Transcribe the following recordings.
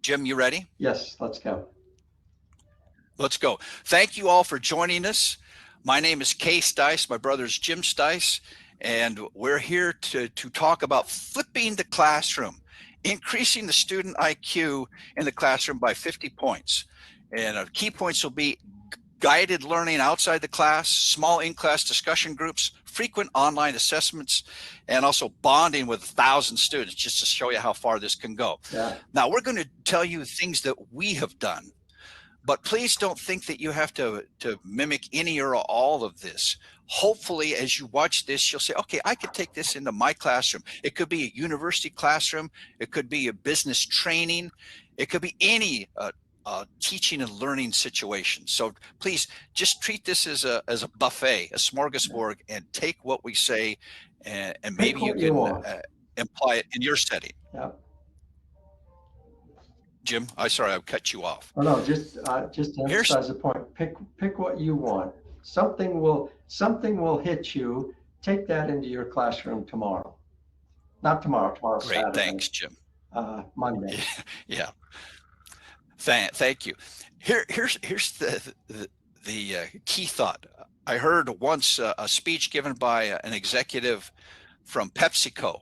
Jim, you ready? Yes, let's go. Let's go. Thank you all for joining us. My name is 𝐒𝐭𝐮𝐤𝐞𝐧𝐭 Stice. My brother is Jim Stice, and we're here to talk about flipping the classroom, increasing the student IQ in the classroom by 50 points. And our key points will be guided learning outside the class, small in-class discussion groups, frequent online assessments, and also bonding with 1,000 students, just to show you how far this can go. Yeah. Now, we're going to tell you things that we have done, but please don't think that you have to mimic any or all of this. Hopefully, as you watch this, you'll say, okay, I could take this into my classroom. It could be a university classroom. It could be a business training. It could be any teaching and learning situation. So please just treat this as a buffet, a smorgasbord, and take what we say, and maybe you can imply it in your setting. Yeah. Jim, sorry, I cut you off. Oh no, just to emphasize the point. Pick what you want. Something will hit you. Take that into your classroom tomorrow. Not tomorrow. Tomorrow. Great, Saturday. Thanks, Jim. Monday. Yeah. Thank you. Here's the key thought. I heard once a speech given by an executive from PepsiCo,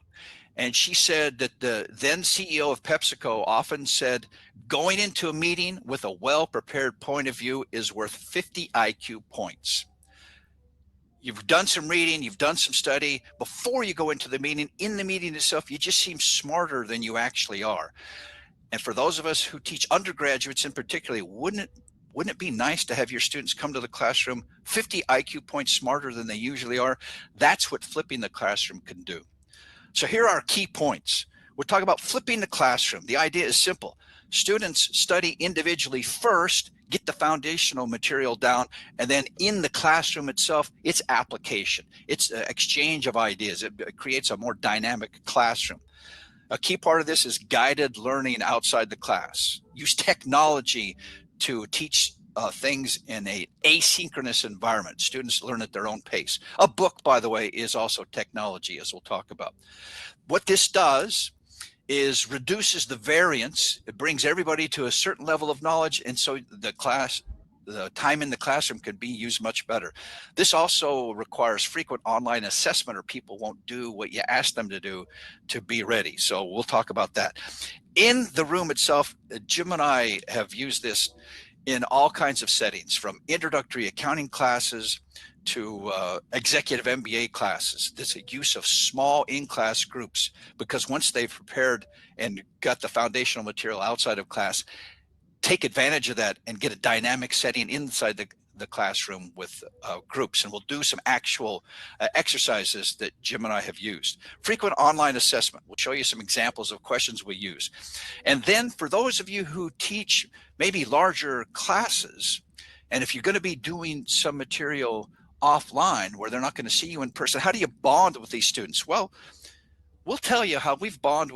and she said that the then CEO of PepsiCo often said, going into a meeting with a well-prepared point of view is worth 50 IQ points. You've done some reading, you've done some study. Before you go into the meeting, in the meeting itself, you just seem smarter than you actually are. And for those of us who teach undergraduates in particular, wouldn't it be nice to have your students come to the classroom 50 IQ points smarter than they usually are? That's what flipping the classroom can do. So here are our key points. We're talking about flipping the classroom. The idea is simple. Students study individually first, get the foundational material down, and then in the classroom itself, it's application. It's exchange of ideas. It creates a more dynamic classroom. A key part of this is guided learning outside the class. Use technology to teach things in an asynchronous environment. Students learn at their own pace. A book, by the way, is also technology, as we'll talk about. What this does is reduces the variance. It brings everybody to a certain level of knowledge, and so the time in the classroom can be used much better. This also requires frequent online assessment, or people won't do what you ask them to do to be ready. So we'll talk about that. In the room itself, Jim and I have used this in all kinds of settings, from introductory accounting classes to executive MBA classes. This use of small in-class groups, because once they've prepared and got the foundational material outside of class, take advantage of that and get a dynamic setting inside the classroom with groups. And we'll do some actual exercises that Jim and I have used. Frequent online assessment. We'll show you some examples of questions we use. And then for those of you who teach maybe larger classes, and if you're going to be doing some material offline where they're not going to see you in person, how do you bond with these students? Well, we'll tell you how we've bonded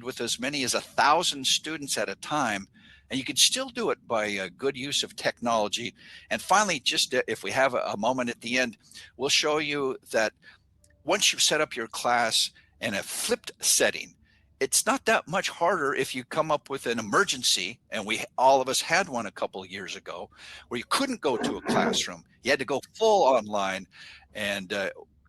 with as many as 1,000 students at a time. And you can still do it by good use of technology. And finally, just if we have a moment at the end, we'll show you that once you've set up your class in a flipped setting, it's not that much harder if you come up with an emergency, and all of us had one a couple of years ago, where you couldn't go to a classroom. You had to go full online, and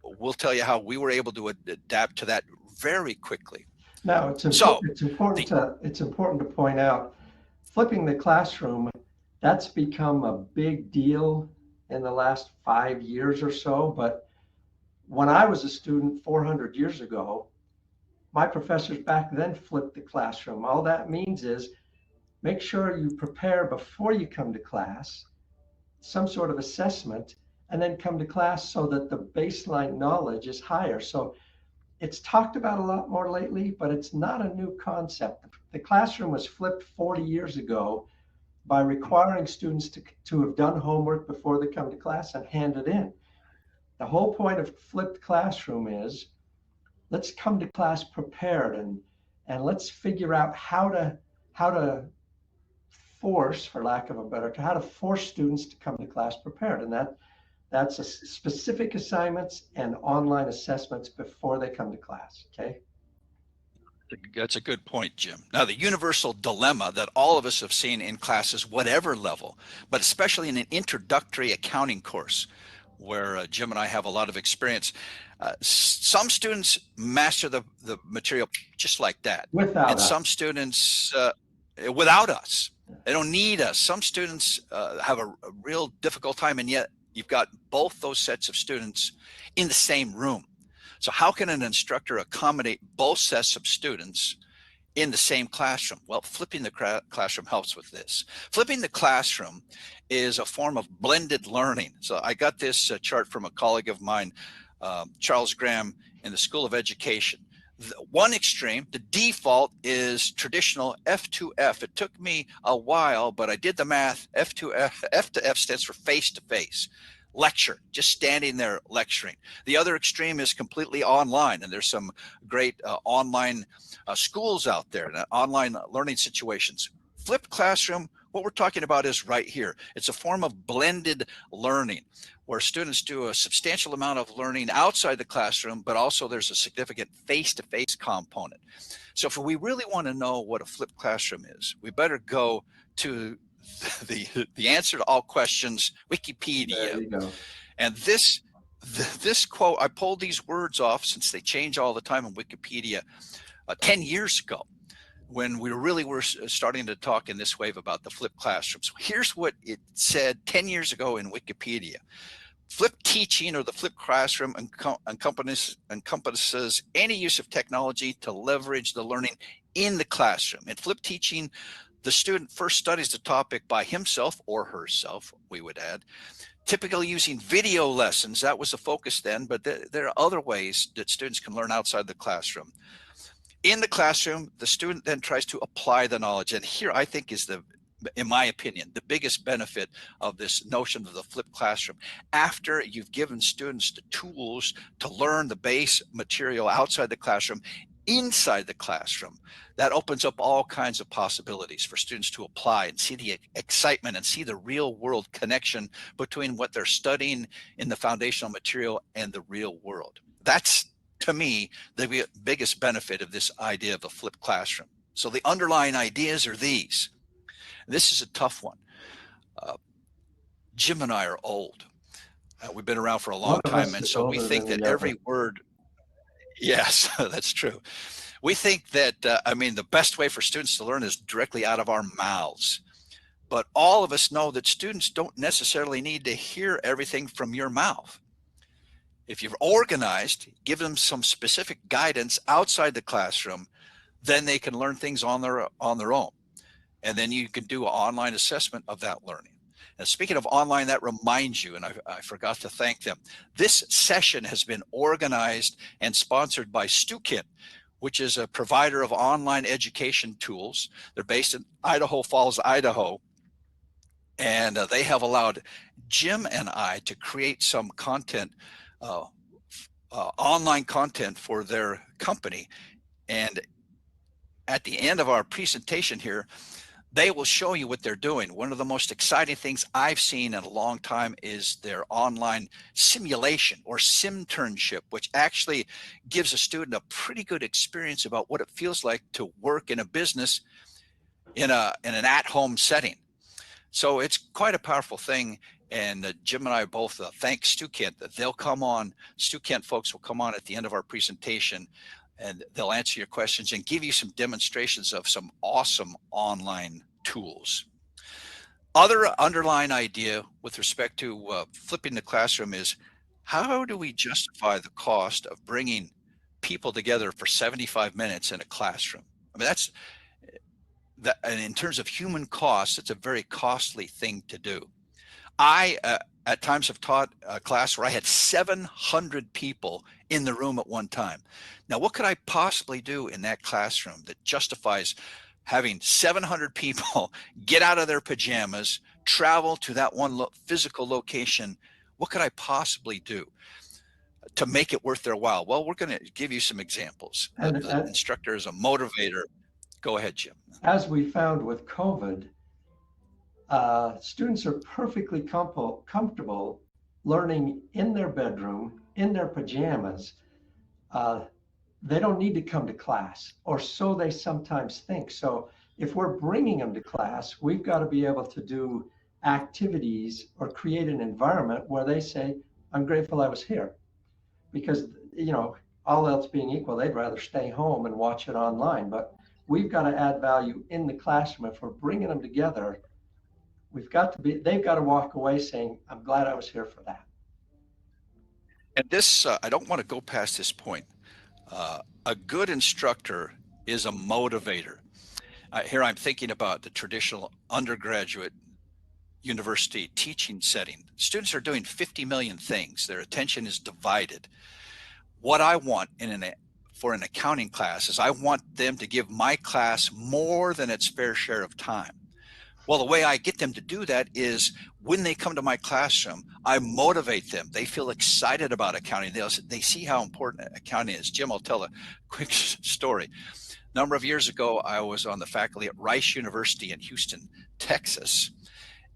we'll tell you how we were able to adapt to that very quickly. Now, it's important to point out, flipping the classroom, that's become a big deal in the last 5 years or so. But when I was a student 400 years ago, my professors back then flipped the classroom. All that means is make sure you prepare before you come to class, some sort of assessment, and then come to class so that the baseline knowledge is higher. So it's talked about a lot more lately, but it's not a new concept. The classroom was flipped 40 years ago by requiring students to have done homework before they come to class and hand it in. The whole point of flipped classroom is let's come to class prepared, and let's figure out how to force, for lack of a better term, how to force students to come to class prepared. And that's a specific assignments and online assessments before they come to class. Okay. That's a good point, Jim. Now, the universal dilemma that all of us have seen in classes, whatever level, but especially in an introductory accounting course, where Jim and I have a lot of experience. Some students master the material just like that. Without and us. Some students, without us, they don't need us. Some students have a real difficult time, and yet you've got both those sets of students in the same room. So how can an instructor accommodate both sets of students in the same classroom? Well, flipping the classroom helps with this. Flipping the classroom is a form of blended learning. So I got this chart from a colleague of mine, Charles Graham, in the School of Education. One extreme, the default is traditional F2F. It took me a while, but I did the math. F2F, F to F stands for face-to-face. Lecture, just standing there lecturing. The other extreme is completely online, and there's some great online schools out there, online learning situations. Flipped classroom, what we're talking about is right here. It's a form of blended learning where students do a substantial amount of learning outside the classroom, but also there's a significant face-to-face component. So if we really want to know what a flipped classroom is, we better go to the answer to all questions, Wikipedia. There you go. And this quote, I pulled these words off since they change all the time in Wikipedia 10 years ago, when we really were starting to talk in this wave about the flipped classroom. So here's what it said 10 years ago in Wikipedia. Flipped teaching, or the flipped classroom, encompasses any use of technology to leverage the learning in the classroom. In flipped teaching, the student first studies the topic by himself or herself, we would add, typically using video lessons. That was the focus then, but there are other ways that students can learn outside the classroom. In the classroom, the student then tries to apply the knowledge. And here I think is in my opinion, the biggest benefit of this notion of the flipped classroom. After you've given students the tools to learn the base material outside the classroom, inside the classroom, that opens up all kinds of possibilities for students to apply and see the excitement and see the real world connection between what they're studying in the foundational material and the real world. That's, to me, the biggest benefit of this idea of a flipped classroom. So the underlying ideas are these. This is a tough one. Jim and I are old. We've been around for a long time, and so we think that every word, yes, that's true. We think that, the best way for students to learn is directly out of our mouths. But all of us know that students don't necessarily need to hear everything from your mouth. If you're organized, give them some specific guidance outside the classroom, then they can learn things on their own. And then you can do an online assessment of that learning. And speaking of online, that reminds you, and I forgot to thank them. This session has been organized and sponsored by 𝐒𝐭𝐮, which is a provider of online education tools. They're based in Idaho Falls, Idaho. And they have allowed Jim and I to create some content, online content for their company. And at the end of our presentation here, they will show you what they're doing. One of the most exciting things I've seen in a long time is their online simulation or simternship, which actually gives a student a pretty good experience about what it feels like to work in a business in an at-home setting. So it's quite a powerful thing. And Jim and I both thank 𝐒𝐭𝐮 that they'll come on. 𝐒𝐭𝐮 folks will come on at the end of our presentation, and they'll answer your questions and give you some demonstrations of some awesome online tools. Other underlying idea with respect to flipping the classroom is, how do we justify the cost of bringing people together for 75 minutes in a classroom? I mean, and in terms of human costs, it's a very costly thing to do. I, at times, have taught a class where I had 700 people in the room at one time. Now, what could I possibly do in that classroom that justifies having 700 people get out of their pajamas, travel to that one physical location? What could I possibly do to make it worth their while? Well, we're going to give you some examples. The instructor is a motivator. Go ahead, Jim. As we found with COVID, students are perfectly comfortable learning in their bedroom, in their pajamas. they don't need to come to class, or so they sometimes think. So if we're bringing them to class, we've got to be able to do activities or create an environment where they say, I'm grateful I was here. Because, all else being equal, they'd rather stay home and watch it online. But we've got to add value in the classroom. If we're bringing them together, they've got to walk away saying, I'm glad I was here for that. And this, I don't want to go past this point. A good instructor is a motivator. Here I'm thinking about the traditional undergraduate university teaching setting. Students are doing 50 million things. Their attention is divided. What I want for an accounting class is I want them to give my class more than its fair share of time. Well, the way I get them to do that is when they come to my classroom, I motivate them. They feel excited about accounting. They see how important accounting is. Jim, I'll tell a quick story. A number of years ago, I was on the faculty at Rice University in Houston, Texas.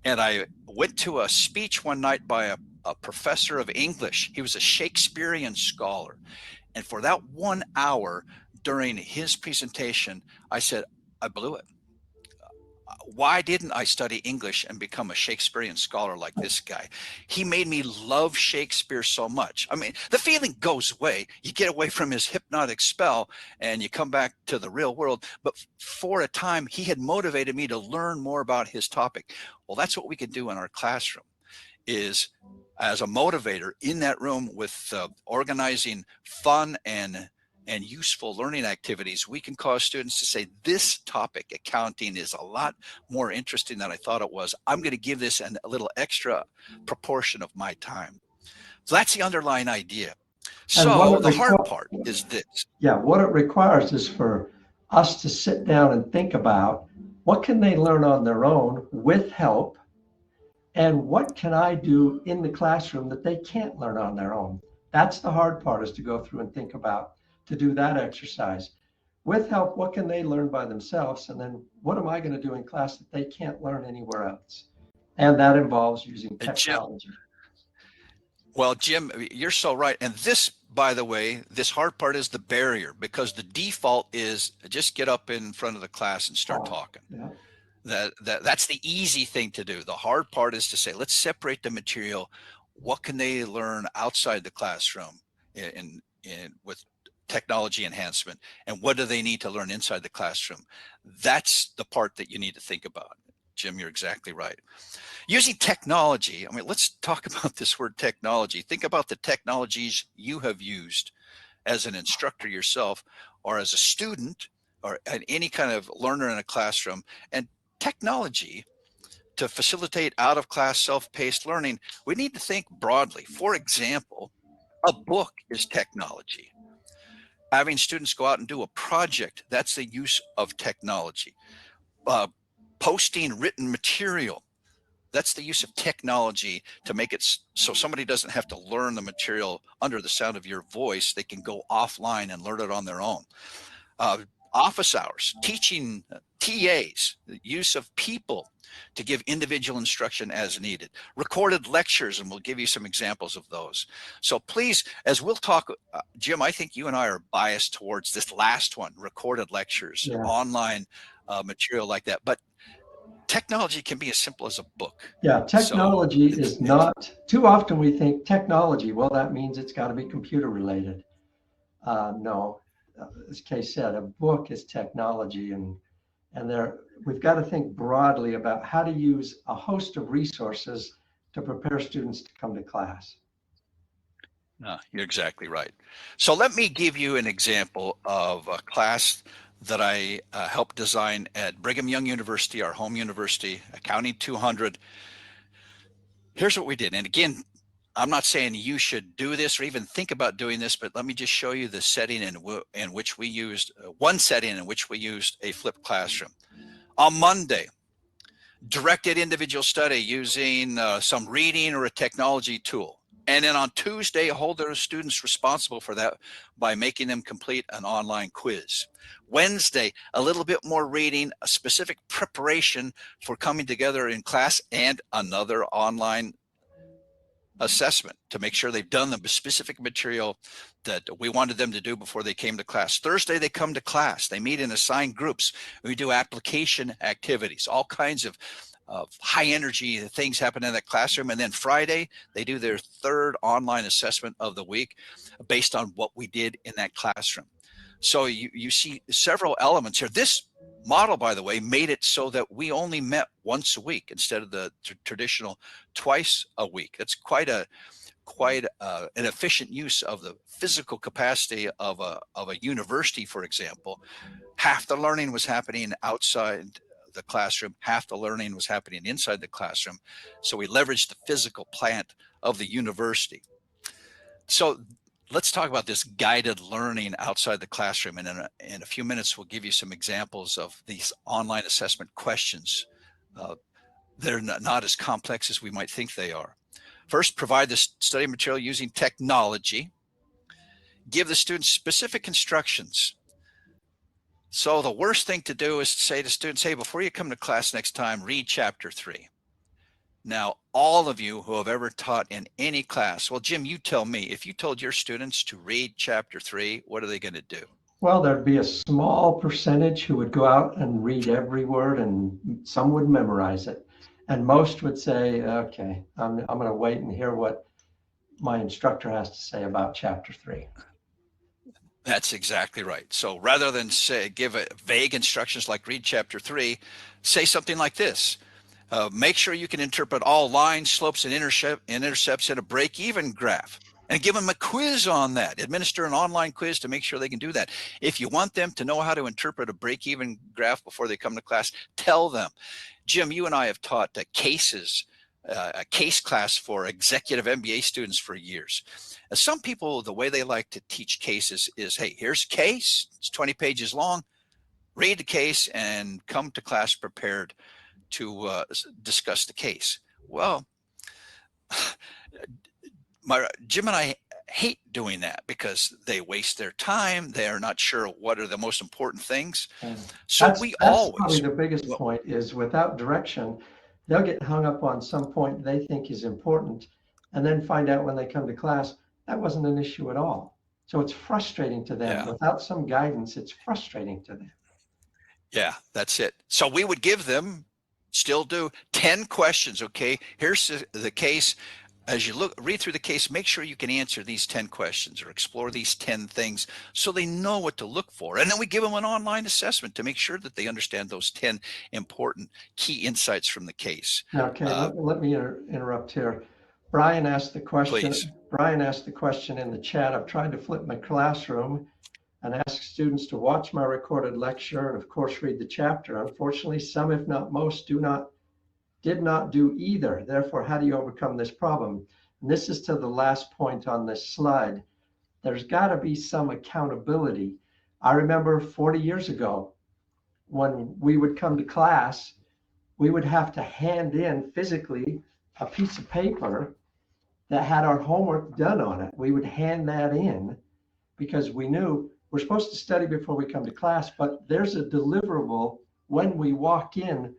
And I went to a speech one night by a professor of English. He was a Shakespearean scholar. And for that 1 hour during his presentation, I said, I blew it. Why didn't I study English and become a Shakespearean scholar like this guy? He made me love Shakespeare so much. I mean, the feeling goes away. You get away from his hypnotic spell and you come back to the real world. But for a time, he had motivated me to learn more about his topic. Well, that's what we can do in our classroom, is as a motivator in that room with organizing fun and useful learning activities, we can cause students to say, this topic, accounting, is a lot more interesting than I thought it was. I'm going to give this a little extra proportion of my time. So that's the underlying idea. So the hard part is this. Yeah, what it requires is for us to sit down and think about what can they learn on their own with help, and what can I do in the classroom that they can't learn on their own. That's the hard part, is to go through and think about, to do that exercise. With help, what can they learn by themselves? And then what am I going to do in class that they can't learn anywhere else? And that involves using technology. Jim, you're so right. And this, by the way, this hard part is the barrier, because the default is just get up in front of the class and start talking. Yeah. That's the easy thing to do. The hard part is to say, let's separate the material. What can they learn outside the classroom with technology enhancement, and what do they need to learn inside the classroom? That's the part that you need to think about. Jim, you're exactly right. Using technology, I mean, let's talk about this word technology. Think about the technologies you have used as an instructor yourself, or as a student, or any kind of learner in a classroom. And technology, to facilitate out-of-class self-paced learning, we need to think broadly. For example, a book is technology. Having students go out and do a project, that's the use of technology. Posting written material, that's the use of technology to make it so somebody doesn't have to learn the material under the sound of your voice. They can go offline and learn it on their own. Office hours, teaching TAs, the use of people to give individual instruction as needed. Recorded lectures, and we'll give you some examples of those. So please, as we'll talk, Jim, I think you and I are biased towards this last one, recorded lectures, online material like that. But technology can be as simple as a book. Yeah, technology is not, too often we think technology, well, that means it's got to be computer related. No, as Kay said, a book is technology, and we've got to think broadly about how to use a host of resources to prepare students to come to class. No, you're exactly right. So let me give you an example of a class that I helped design at Brigham Young University, our home university, Accounting 200. Here's what we did. And again, I'm not saying you should do this or even think about doing this, but let me just show you the setting in which we used, one setting in which we used a flipped classroom. On Monday, directed individual study using some reading or a technology tool. And then on Tuesday, hold those students responsible for that by making them complete an online quiz. Wednesday, a little bit more reading, a specific preparation for coming together in class, and another online assessment to make sure they've done the specific material that we wanted them to do before they came to class. Thursday, they come to class. They meet in assigned groups. We do application activities, all kinds of high energy things happen in that classroom. And then Friday, they do their third online assessment of the week based on what we did in that classroom. So you see several elements here. This model, by the way, made it so that we only met once a week instead of the traditional twice a week. That's quite an efficient use of the physical capacity of a university, for example. Half the learning was happening outside the classroom, half the learning was happening inside the classroom. So we leveraged the physical plant of the university. So let's talk about this guided learning outside the classroom. And in a few minutes, we'll give you some examples of these online assessment questions. They're not as complex as we might think they are. First, provide the study material using technology. Give the students specific instructions. So the worst thing to do is to say to students, hey, before you come to class next time, read chapter 3. Now, all of you who have ever taught in any class, well, Jim, you tell me, if you told your students to read chapter 3, what are they going to do? Well, there'd be a small percentage who would go out and read every word, and some would memorize it. And most would say, okay, I'm going to wait and hear what my instructor has to say about chapter 3. That's exactly right. So rather than give vague instructions like read chapter 3, say something like this. Make sure you can interpret all lines, slopes, and intercepts in a break-even graph, and give them a quiz on that. Administer an online quiz to make sure they can do that. If you want them to know how to interpret a break-even graph before they come to class, tell them. Jim, you and I have taught cases, a case class for executive MBA students for years. Some people, the way they like to teach cases is, hey, here's a case. It's 20 pages long. Read the case and come to class prepared to discuss the case. Well, Jim and I hate doing that because they waste their time. They are not sure what are the most important things. So that's probably the biggest point is without direction, they'll get hung up on some point they think is important and then find out when they come to class, that wasn't an issue at all. So it's frustrating to them. Yeah. Without some guidance, it's frustrating to them. Yeah, that's it. So we would give them, still do, 10 questions. Okay, here's the case. As you read through the case, make sure you can answer these 10 questions or explore these 10 things so they know what to look for. And then we give them an online assessment to make sure that they understand those 10 important key insights from the case. Okay, let me interrupt here. Brian asked the question. Please. Brian asked the question in the chat. I've tried to flip my classroom and ask students to watch my recorded lecture and of course read the chapter. Unfortunately, some, if not most, did not do either. Therefore, how do you overcome this problem? And this is to the last point on this slide. There's got to be some accountability. I remember 40 years ago, when we would come to class, we would have to hand in physically a piece of paper that had our homework done on it. We would hand that in because we knew we're supposed to study before we come to class, but there's a deliverable when we walk in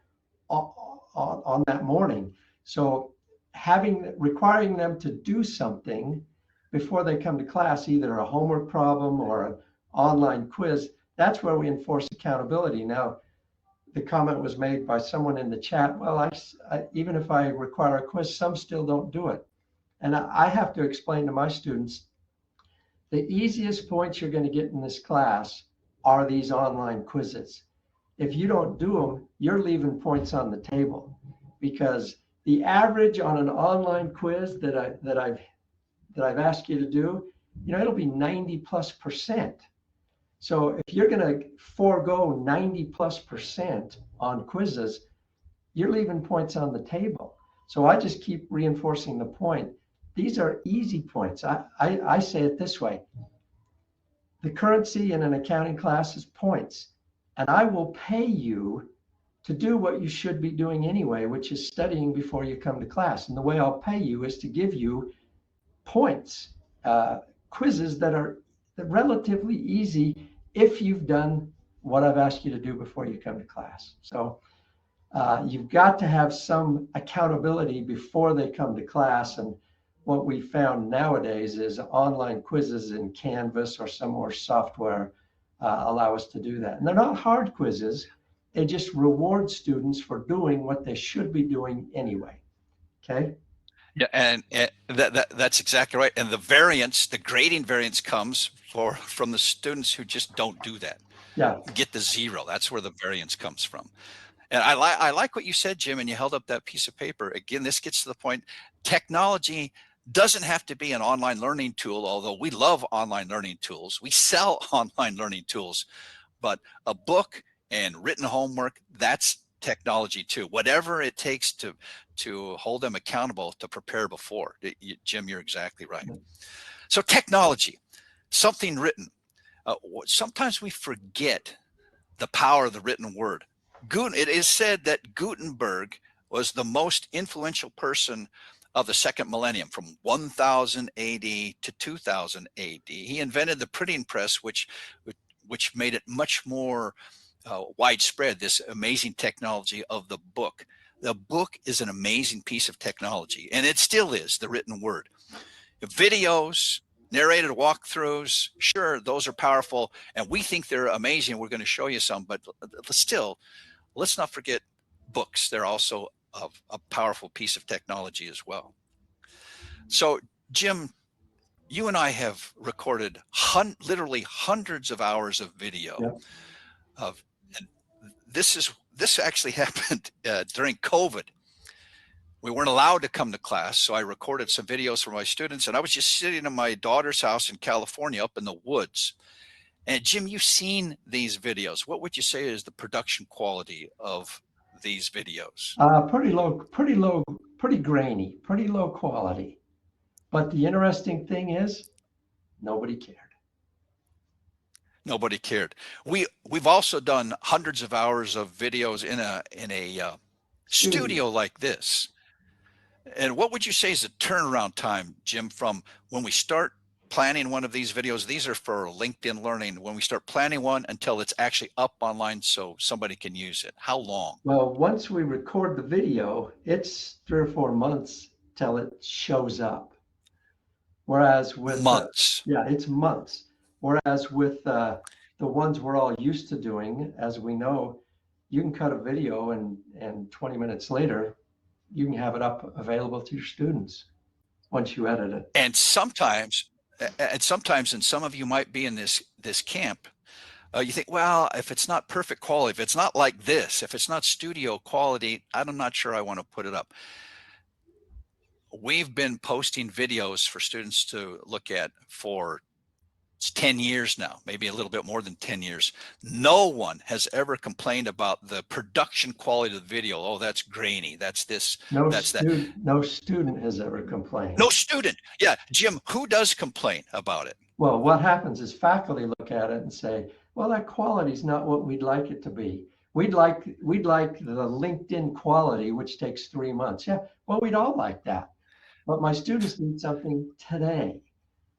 on that morning. So requiring them to do something before they come to class, either a homework problem or an online quiz, that's where we enforce accountability. Now, the comment was made by someone in the chat, well, even if I require a quiz, some still don't do it. And I have to explain to my students, the easiest points you're going to get in this class are these online quizzes. If you don't do them, you're leaving points on the table, because the average on an online quiz that I've asked you to do, it'll be 90+%. So if you're going to forego 90+% on quizzes, you're leaving points on the table. So I just keep reinforcing the point. These are easy points. I say it this way. The currency in an accounting class is points. And I will pay you to do what you should be doing anyway, which is studying before you come to class. And the way I'll pay you is to give you points, quizzes that are relatively easy if you've done what I've asked you to do before you come to class. So you've got to have some accountability before they come to class. And what we found nowadays is online quizzes in Canvas or some more software allow us to do that. And they're not hard quizzes. They just reward students for doing what they should be doing anyway. Okay. Yeah, and that's exactly right. And the variance, the grading variance comes from the students who just don't do that. Yeah. Get the 0. That's where the variance comes from. And I like what you said, Jim, and you held up that piece of paper. Again, this gets to the point. Technology doesn't have to be an online learning tool, although we love online learning tools. We sell online learning tools, but a book and written homework, that's technology too. Whatever it takes to hold them accountable to prepare before. Jim, you're exactly right. So technology, something written. Sometimes we forget the power of the written word. It is said that Gutenberg was the most influential person of the second millennium, from 1000 AD to 2000 AD. He invented the printing press, which made it much more widespread, this amazing technology of the book. The book is an amazing piece of technology, and it still is, the written word. Videos, narrated walkthroughs, sure, those are powerful, and we think they're amazing. We're going to show you some, but still, let's not forget books. They're also a powerful piece of technology as well. So, Jim, you and I have recorded literally hundreds of hours of video. Yeah. And this actually happened during COVID. We weren't allowed to come to class, so I recorded some videos for my students, and I was just sitting in my daughter's house in California up in the woods. And Jim, you've seen these videos. What would you say is the production quality of these videos? Pretty grainy, pretty low quality. But the interesting thing is, nobody cared. Nobody cared. We've also done hundreds of hours of videos in a studio like this. And what would you say is the turnaround time, Jim, from when we start planning one of these videos? These are for LinkedIn Learning. When we start planning one until it's actually up online so somebody can use it, how long? Well, once we record the video, it's 3 or 4 months till it shows up. Whereas with months, it's months. Whereas with the ones we're all used to doing, as we know, you can cut a video and 20 minutes later, you can have it up available to your students once you edit it. And sometimes, and some of you might be in this camp, you think, well, if it's not perfect quality, if it's not like this, if it's not studio quality, I'm not sure I want to put it up. We've been posting videos for students to look at for 10 years now, maybe a little bit more than 10 years. No one has ever complained about the production quality of the video. Oh, that's grainy. That's this. That's that. No student has ever complained. No student. Yeah. Jim, who does complain about it? Well, what happens is faculty look at it and say, well, that quality is not what we'd like it to be. We'd like the LinkedIn quality, which takes 3 months. Yeah, well, we'd all like that. But my students need something today.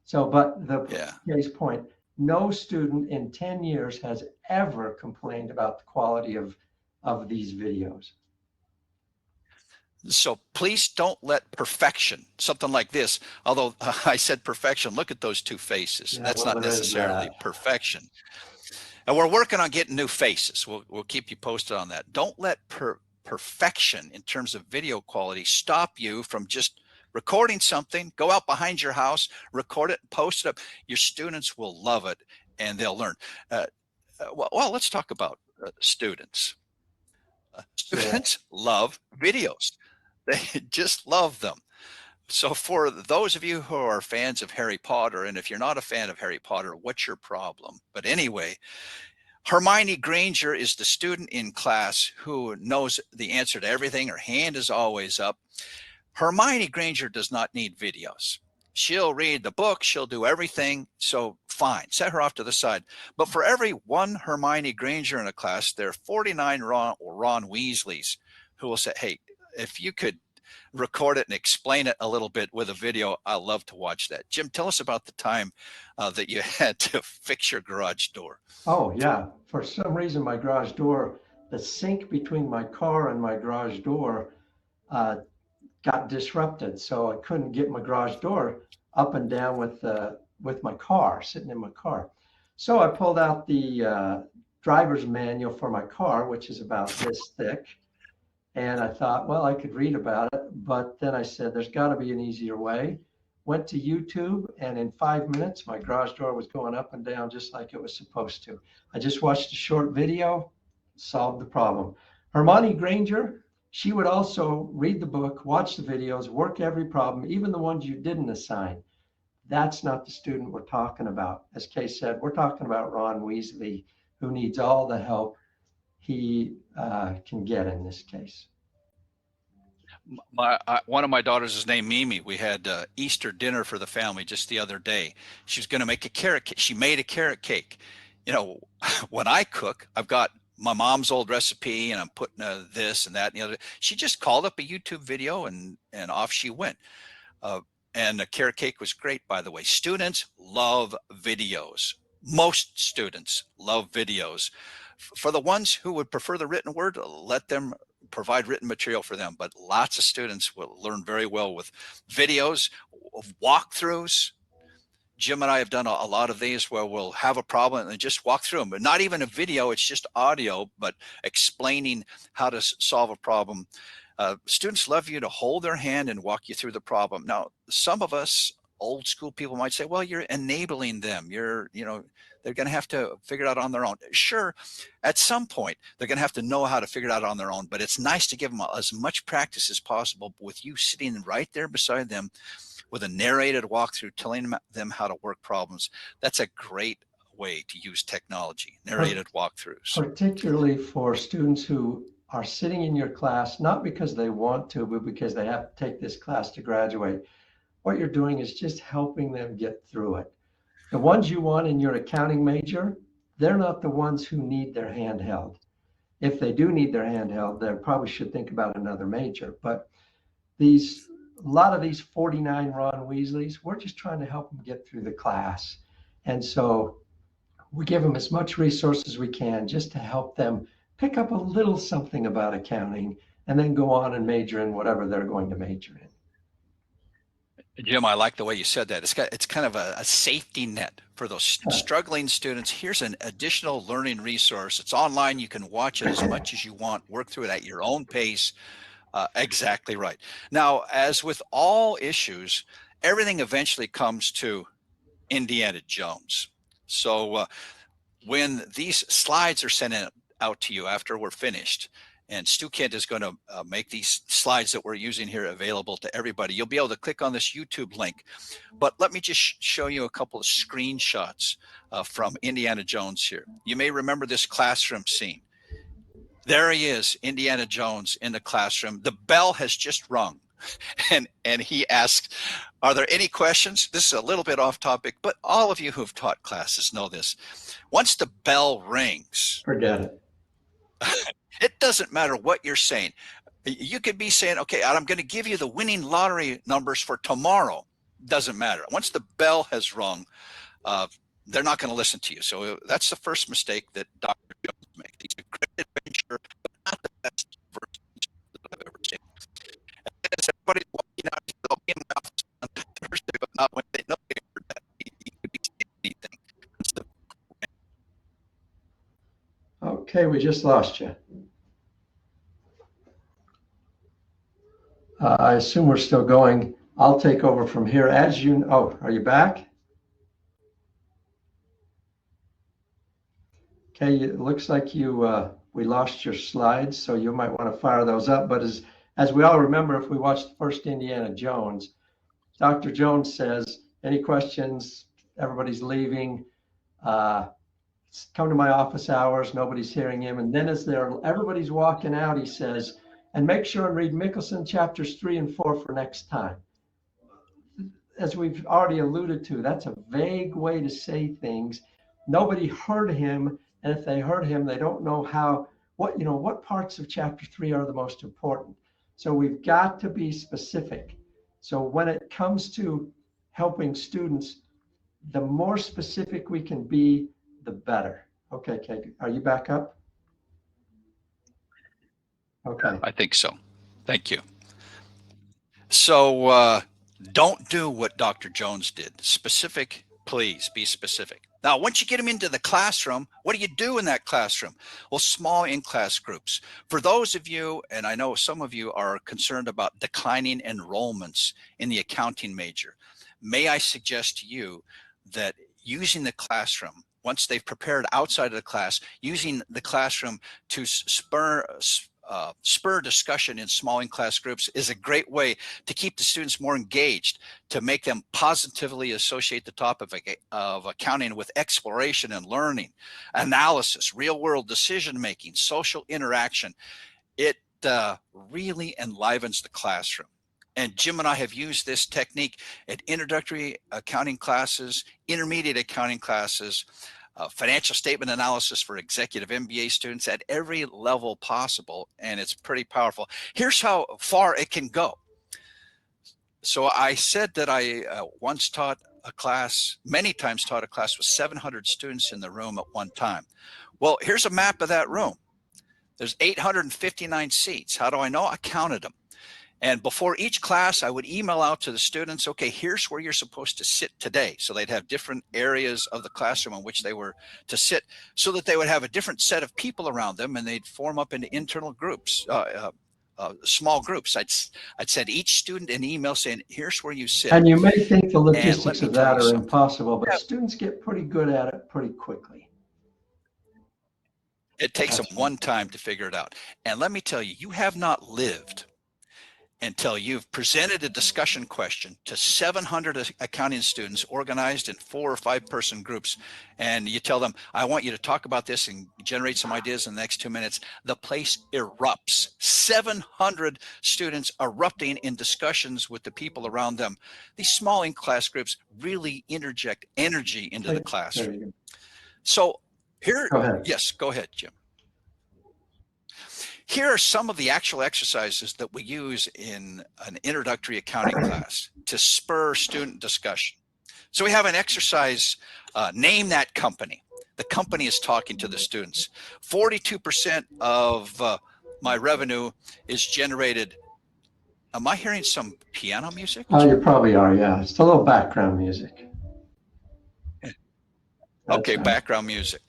So, but the case point, no student in 10 years has ever complained about the quality of these videos. So please don't let perfection, something like this, although I said perfection, look at those two faces. Yeah, that's not necessarily perfection. And we're working on getting new faces. We'll keep you posted on that. Don't let perfection in terms of video quality stop you from just recording something. Go out behind your house, record it, post it up. Your students will love it and they'll learn. Well, let's talk about students. Students love videos. They just love them. So for those of you who are fans of Harry Potter, and if you're not a fan of Harry Potter, what's your problem? But anyway, Hermione Granger is the student in class who knows the answer to everything. Her hand is always up. Hermione Granger does not need videos. She'll read the book. She'll do everything. So fine, set her off to the side. But for every one Hermione Granger in a class, there are 49 Ron Weasleys who will say, hey, if you could record it and explain it a little bit with a video, I'd love to watch that. Jim, tell us about the time that you had to fix your garage door. Oh, yeah. For some reason, my garage door, the sink between my car and my garage door got disrupted. So I couldn't get my garage door up and down with my car, sitting in my car. So I pulled out the driver's manual for my car, which is about this thick. And I thought, well, I could read about it. But then I said, there's got to be an easier way. Went to YouTube, and in 5 minutes, my garage door was going up and down just like it was supposed to. I just watched a short video, solved the problem. Hermione Granger, she would also read the book, watch the videos, work every problem, even the ones you didn't assign. That's not the student we're talking about. As Kay said, we're talking about Ron Weasley, who needs all the help he can get in this case. One of my daughters is named Mimi. We had Easter dinner for the family just the other day. She was going to make a carrot cake. She made a carrot cake. You know, when I cook, I've got my mom's old recipe, and I'm putting this and that and the other. She just called up a YouTube video, and off she went. And the carrot cake was great, by the way. Students love videos. Most students love videos. For the ones who would prefer the written word, let them provide written material for them. But lots of students will learn very well with videos, walkthroughs. Jim and I have done a lot of these where we'll have a problem and just walk through them, but not even a video, it's just audio, but explaining how to solve a problem. Students love you to hold their hand and walk you through the problem. Now, some of us old school people might say, well, you're enabling them. They're going to have to figure it out on their own. Sure, at some point, they're going to have to know how to figure it out on their own, but it's nice to give them as much practice as possible with you sitting right there beside them with a narrated walkthrough, telling them how to work problems. That's a great way to use technology, narrated walkthroughs. Particularly for students who are sitting in your class, not because they want to, but because they have to take this class to graduate. What you're doing is just helping them get through it. The ones you want in your accounting major, they're not the ones who need their hand held. If they do need their hand held, they probably should think about another major. But a lot of these 49 Ron Weasleys, we're just trying to help them get through the class. And so we give them as much resource as we can just to help them pick up a little something about accounting and then go on and major in whatever they're going to major in. Jim, I like the way you said that. It's kind of a safety net for those struggling students. Here's an additional learning resource. It's online. You can watch it as much as you want, work through it at your own pace. Exactly right. Now, as with all issues, everything eventually comes to Indiana Jones. So when these slides are sent out to you after we're finished, and 𝐤𝐿 is going to make these slides that we're using here available to everybody, you'll be able to click on this YouTube link. But let me just show you a couple of screenshots from Indiana Jones here. You may remember this classroom scene. There he is, Indiana Jones in the classroom. The bell has just rung. And he asked, are there any questions? This is a little bit off topic, but all of you who've taught classes know this. Once the bell rings, forget it. It doesn't matter what you're saying. You could be saying, okay, I'm going to give you the winning lottery numbers for tomorrow. Doesn't matter. Once the bell has rung, they're not going to listen to you. So that's the first mistake that Dr. Jones makes. He's a great adventure, but not the best first teacher that I've ever seen. And as everybody's walking out, they'll be in my office on Thursday, but not when they know they heard that. He could be saying anything. Okay, we just lost you. I assume we're still going. I'll take over from here. As you know, are you back? Okay, it looks like we lost your slides, so you might want to fire those up. But as we all remember, if we watched the first Indiana Jones, Dr. Jones says, any questions? Everybody's leaving. Come to my office hours. Nobody's hearing him. And then as everybody's walking out, he says, and make sure and read Mickelson chapters 3 and 4 for next time. As we've already alluded to, that's a vague way to say things. Nobody heard him. And if they heard him, they don't know what parts of chapter 3 are the most important. So we've got to be specific. So when it comes to helping students, the more specific we can be, the better. Okay, Kay, are you back up? Okay. I think so. Thank you. So don't do what Dr. Jones did. Specific, please be specific. Now, once you get them into the classroom, what do you do in that classroom? Well, small in-class groups. For those of you, and I know some of you are concerned about declining enrollments in the accounting major, may I suggest to you that using the classroom, once they've prepared outside of the class, using the classroom to spur discussion in small in-class groups is a great way to keep the students more engaged, to make them positively associate the topic of accounting with exploration and learning, analysis, real-world decision-making, social interaction. It really enlivens the classroom. And Jim and I have used this technique at introductory accounting classes, intermediate accounting classes, financial statement analysis for executive MBA students at every level possible, and it's pretty powerful. Here's how far it can go. So I said that I once taught a class, many times taught a class with 700 students in the room at one time. Well, here's a map of that room. There's 859 seats. How do I know? I counted them. And before each class, I would email out to the students, okay, here's where you're supposed to sit today. So they'd have different areas of the classroom in which they were to sit, so that they would have a different set of people around them, and they'd form up into internal groups, small groups. I'd send each student an email saying, here's where you sit. And you may think the logistics of that are something. impossible, but students get pretty good at it pretty quickly. It takes them one time to figure it out. And let me tell you, you have not lived until you've presented a discussion question to 700 accounting students organized in 4 or 5 person groups, and you tell them, I want you to talk about this and generate some ideas in the next 2 minutes. The place erupts. 700 students erupting in discussions with the people around them. These small in-class groups really interject energy into the classroom. So here, yes, go ahead, Jim. Here are some of the actual exercises that we use in an introductory accounting class to spur student discussion. So we have an exercise, name that company. The company is talking to the students. 42% of my revenue is generated. Am I hearing some piano music? Oh, you probably are, yeah. It's a little background music. Okay, right. Background music.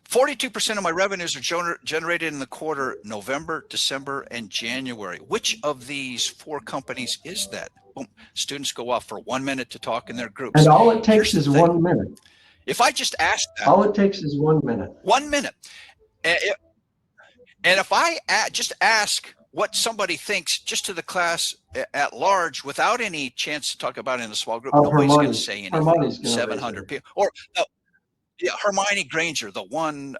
42% of my revenues are generated in the quarter November, December, and January. Which of these 4 companies is that? Boom. Students go off for 1 minute to talk in their groups. And all it takes is 1 minute. If I just ask that. All it takes is 1 minute. 1 minute. And if I just ask what somebody thinks just to the class at large without any chance to talk about it in a small group, nobody's going to say anything. 700 people. Or no. Yeah, Hermione Granger, the one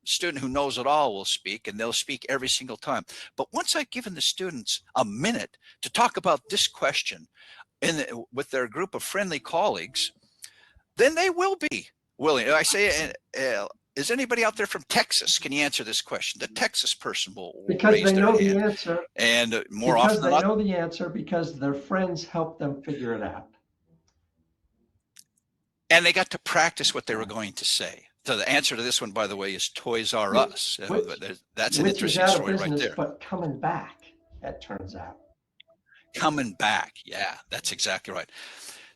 student who knows it all, will speak, and they'll speak every single time. But once I've given the students a minute to talk about this question with their group of friendly colleagues, then they will be willing. I say, is anybody out there from Texas? Can you answer this question? The Texas person will because raise they know their the hand. answer. And more often than not, they know the answer because their friends help them figure it out. And they got to practice what they were going to say. So the answer to this one, by the way, is Toys R Us. That's an interesting story right there. But coming back, it turns out. Coming back, yeah, that's exactly right.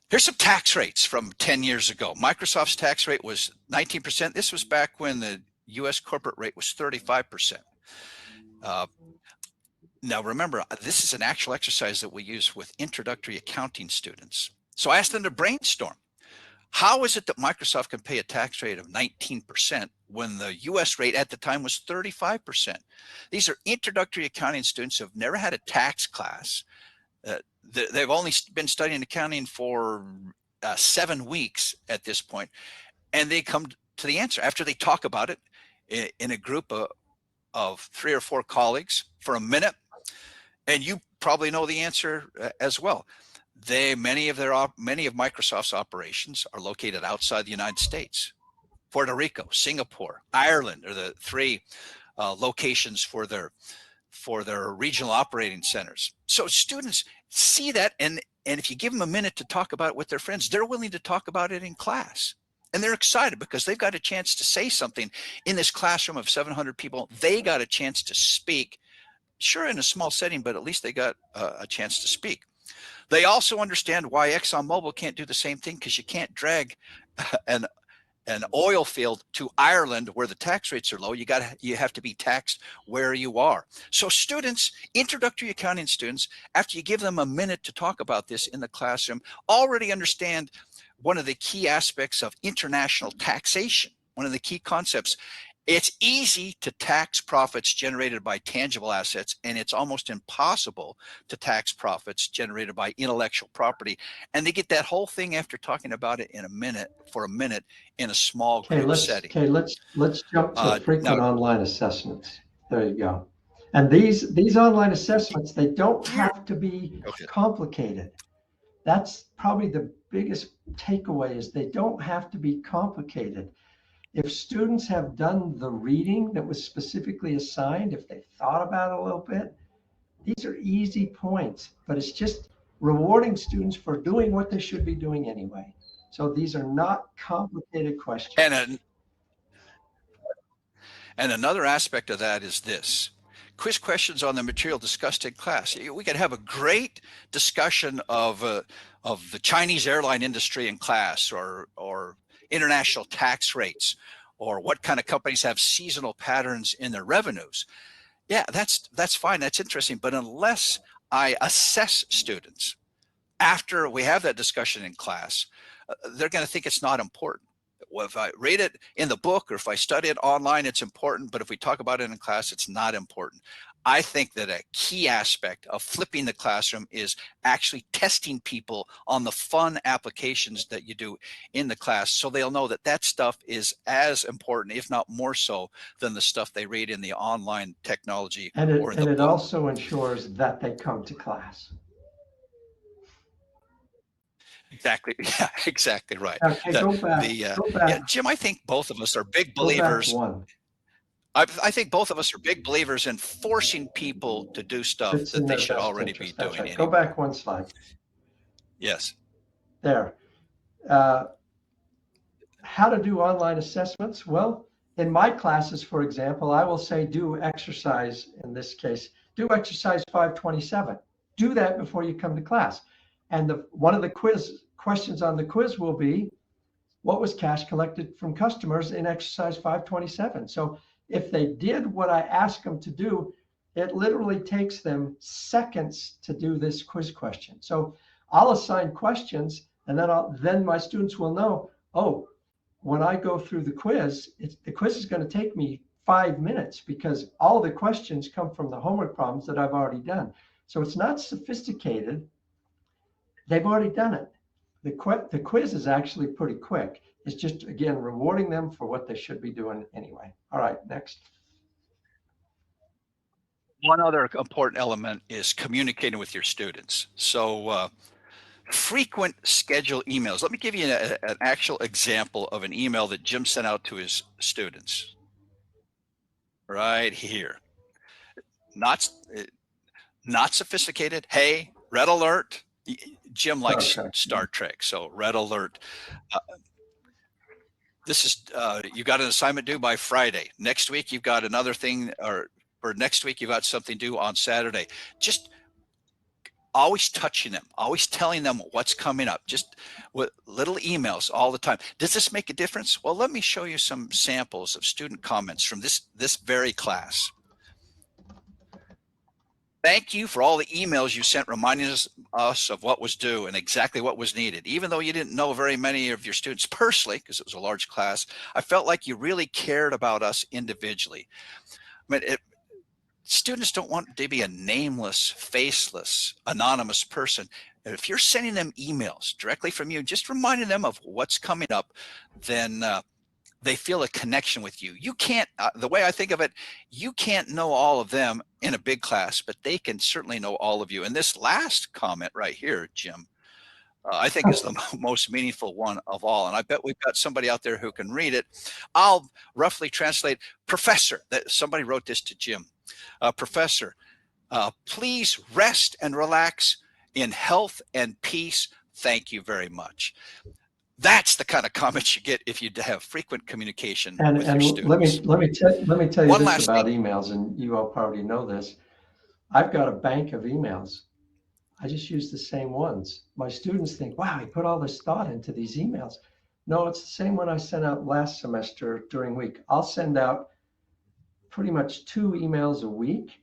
Here's some tax rates from 10 years ago. Microsoft's tax rate was 19%. This was back when the U.S. corporate rate was 35%. Now remember, this is an actual exercise that we use with introductory accounting students. So I asked them to brainstorm. How is it that Microsoft can pay a tax rate of 19% when the US rate at the time was 35%? These are introductory accounting students who have never had a tax class. They've only been studying accounting for 7 weeks at this point, and they come to the answer after they talk about it in a group of 3 or 4 colleagues for a minute, and you probably know the answer as well. Many of Microsoft's operations are located outside the United States. Puerto Rico, Singapore, Ireland are the 3 locations for their regional operating centers. So students see that, and if you give them a minute to talk about it with their friends, they're willing to talk about it in class. And they're excited because they've got a chance to say something in this classroom of 700 people. They got a chance to speak, sure, in a small setting, but at least they got a chance to speak. They also understand why ExxonMobil can't do the same thing, because you can't drag an oil field to Ireland where the tax rates are low. You have to be taxed where you are. So students, introductory accounting students, after you give them a minute to talk about this in the classroom, already understand one of the key aspects of international taxation, one of the key concepts. It's easy to tax profits generated by tangible assets, and it's almost impossible to tax profits generated by intellectual property. And they get that whole thing after talking about it in a minute, in a small group setting. Okay, let's jump to frequent now, online assessments. There you go. And these online assessments, they don't have to be complicated. That's probably the biggest takeaway, is they don't have to be complicated. If students have done the reading that was specifically assigned, if they thought about it a little bit, these are easy points, but it's just rewarding students for doing what they should be doing anyway. So these are not complicated questions. And another aspect of that is this: quiz questions on the material discussed in class. We could have a great discussion of the Chinese airline industry in class, or international tax rates, or what kind of companies have seasonal patterns in their revenues. Yeah, that's fine. That's interesting. But unless I assess students after we have that discussion in class, they're going to think it's not important. Well, if I read it in the book, or if I study it online, it's important. But if we talk about it in class, it's not important. I think that a key aspect of flipping the classroom is actually testing people on the fun applications that you do in the class, so they'll know that that stuff is as important, if not more so, than the stuff they read in the online technology or in the book. And it also ensures that they come to class. Exactly. Yeah, exactly right. Okay, go back. Yeah, Jim, I think both of us are big believers. I think both of us are big believers in forcing people to do stuff that they should already be doing. Right. Anyway. Go back one slide. Yes. There. How to do online assessments? Well, in my classes, for example, I will say do exercise, in this case, do exercise 527. Do that before you come to class. And one of the questions on the quiz will be, what was cash collected from customers in exercise 527? So if they did what I asked them to do, it literally takes them seconds to do this quiz question. So I'll assign questions, and then my students will know, oh, when I go through the quiz is going to take me 5 minutes, because all the questions come from the homework problems that I've already done. So it's not sophisticated. They've already done it. The quiz is actually pretty quick. It's just, again, rewarding them for what they should be doing anyway. All right, next. One other important element is communicating with your students. So frequent schedule emails. Let me give you an actual example of an email that Jim sent out to his students. Right here. Not sophisticated. Hey, red alert. Jim likes Star Trek, so red alert. This is you got an assignment due by Friday. Next week you've got another thing, or next week you've got something due on Saturday. Just always touching them, always telling them what's coming up, just with little emails all the time. Does this make a difference? Well, let me show you some samples of student comments from this very class. Thank you for all the emails you sent reminding us of what was due and exactly what was needed. Even though you didn't know very many of your students personally, because it was a large class, I felt like you really cared about us individually. I mean, students don't want to be a nameless, faceless, anonymous person. And if you're sending them emails directly from you, just reminding them of what's coming up, then they feel a connection with you. You can't, the way I think of it, you can't know all of them in a big class, but they can certainly know all of you. And this last comment right here, Jim, I think is the most meaningful one of all. And I bet we've got somebody out there who can read it. I'll roughly translate. Professor, that somebody wrote this to Jim. Professor, please rest and relax in health and peace. Thank you very much. That's the kind of comments you get if you have frequent communication with your students. Let me tell you this about emails, and you all probably know this. I've got a bank of emails I just use the same ones. My students think, wow, he put all this thought into these emails. No, it's the same one I sent out last semester during week. I'll send out pretty much 2 emails a week,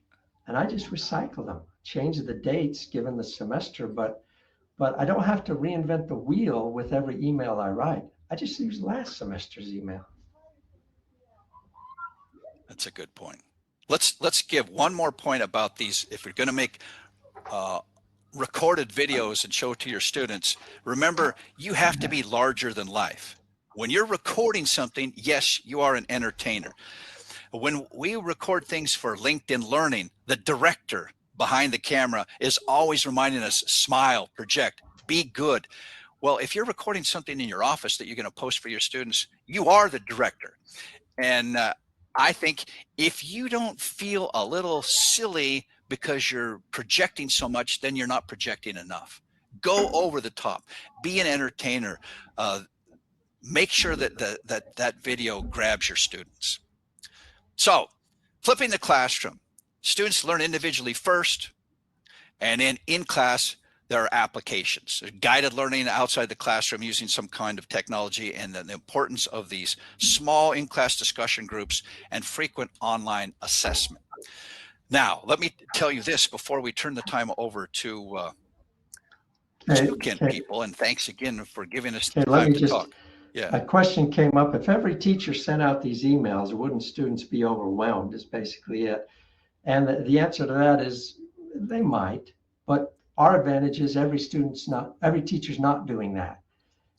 and I just recycle them, change the dates given the semester, but I don't have to reinvent the wheel with every email I write. I just use last semester's email. That's a good point. Let's give one more point about these. If you're going to make recorded videos and show it to your students, remember, you have to be larger than life. When you're recording something, yes, you are an entertainer. When we record things for LinkedIn Learning, the director behind the camera is always reminding us, smile, project, be good. Well, if you're recording something in your office that you're going to post for your students, you are the director. And I think if you don't feel a little silly because you're projecting so much, then you're not projecting enough. Go over the top, be an entertainer. Make sure that that video grabs your students. So flipping the classroom, students learn individually first, and then in class, there are applications, guided learning outside the classroom using some kind of technology, and then the importance of these small in-class discussion groups and frequent online assessment. Now, let me tell you this before we turn the time over to 𝐤𝐿 people, and thanks again for giving us the time to talk. Yeah. A question came up. If every teacher sent out these emails, wouldn't students be overwhelmed, is basically it. And the answer to that is they might, but our advantage is every teacher's not doing that.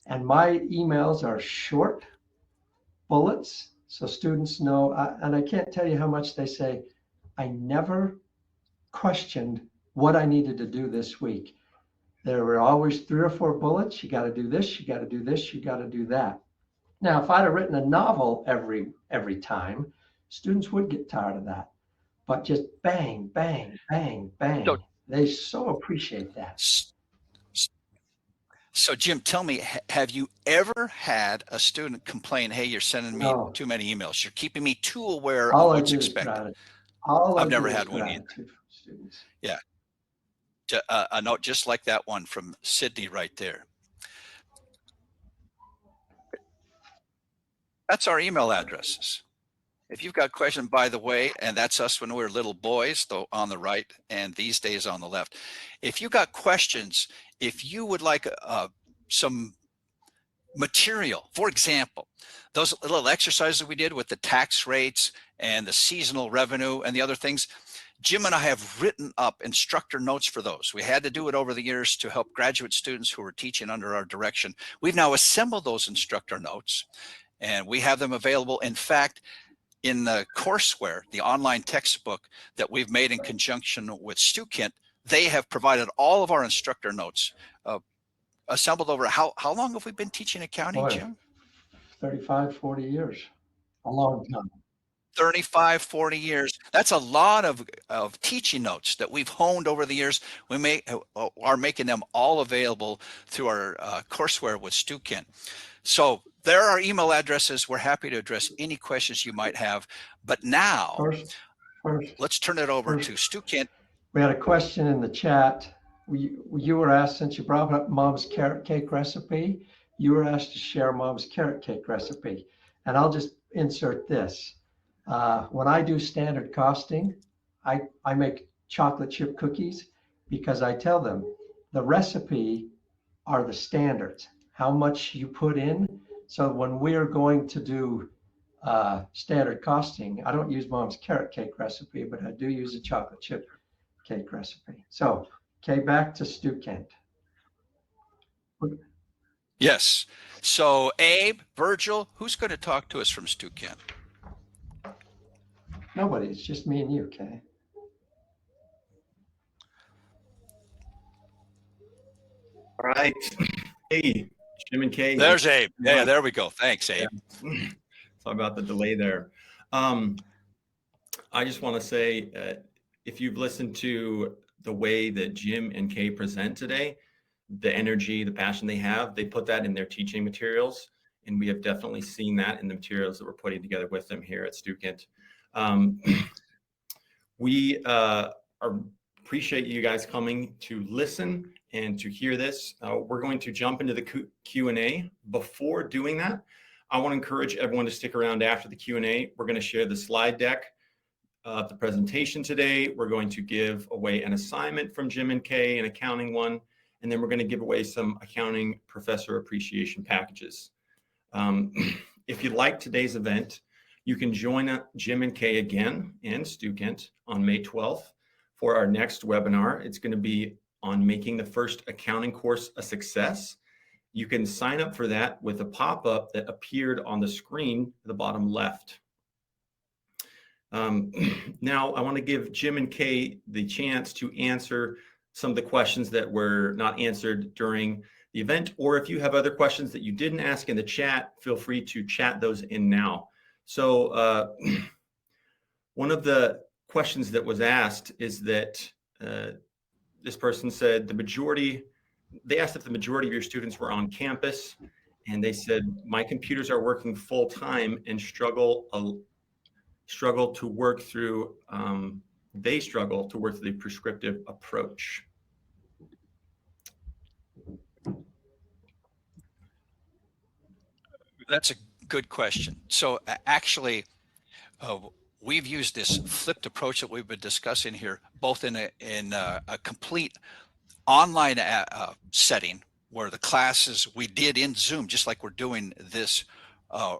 And my emails are short bullets, so students know, and I can't tell you how much they say, I never questioned what I needed to do this week. There were always 3 or 4 bullets. You got to do this, you got to do this, you got to do that. Now, if I'd have written a novel every time, students would get tired of that. But just bang, bang, bang, bang. They so appreciate that. So Jim, tell me, have you ever had a student complain, hey, you're sending me too many emails. You're keeping me too aware of what's expected. I've never had one either. Students. Yeah. A note just like that one from Sydney right there. That's our email addresses. If you've got questions, by the way, and that's us when we were little boys, though, on the right, and these days on the left. If you got questions, if you would like some material, for example, those little exercises we did with the tax rates and the seasonal revenue and the other things, Jim and I have written up instructor notes for those. We had to do it over the years to help graduate students who were teaching under our direction. We've now assembled those instructor notes, and we have them available. In fact, in the courseware, the online textbook that we've made in conjunction with 𝐤𝐿, they have provided all of our instructor notes, assembled over, how long have we been teaching accounting, Jim? 35, 40 years, a long time. 35, 40 years. That's a lot of teaching notes that we've honed over the years. We are making them all available through our courseware with 𝐤𝐿. So there are email addresses. We're happy to address any questions you might have. But now, let's turn it over to 𝐤𝐿. We had a question in the chat. You were asked, since you brought up Mom's carrot cake recipe, you were asked to share Mom's carrot cake recipe. And I'll just insert this. When I do standard costing, I make chocolate chip cookies because I tell them the recipe are the standards, how much you put in. So when we're going to do standard costing, I don't use Mom's carrot cake recipe, but I do use a chocolate chip cake recipe. So, okay, back to 𝐤𝐿. Yes. So Abe, Virgil, who's going to talk to us from 𝐤𝐿? Nobody, it's just me and you, Kay. All right. Hey, Jim and Kay. There's Abe. Yeah, there we go. Thanks, Abe. Yeah. Sorry about the delay there. I just want to say, if you've listened to the way that Jim and Kay present today, the energy, the passion they have, they put that in their teaching materials. And we have definitely seen that in the materials that we're putting together with them here at 𝐤𝐿. We are appreciate you guys coming to listen and to hear this. We're going to jump into the Q&A. Before doing that, I want to encourage everyone to stick around after the Q&A. We're going to share the slide deck of the presentation today. We're going to give away an assignment from Jim and Kay, an accounting one, and then we're going to give away some accounting professor appreciation packages. If you like today's event, you can join Jim and Kay again and 𝐒𝐭𝐮𝐤𝐞𝐧 on May 12th for our next webinar. It's going to be on making the first accounting course a success. You can sign up for that with a pop-up that appeared on the screen at the bottom left. Now I want to give Jim and Kay the chance to answer some of the questions that were not answered during the event, or if you have other questions that you didn't ask in the chat, feel free to chat those in now. So one of the questions that was asked is that this person said they asked if the majority of your students were on campus, and they said, my computers are working full time and struggle to work through the prescriptive approach. That's a good question. So actually, we've used this flipped approach that we've been discussing here, both in a complete online setting where the classes we did in Zoom, just like we're doing this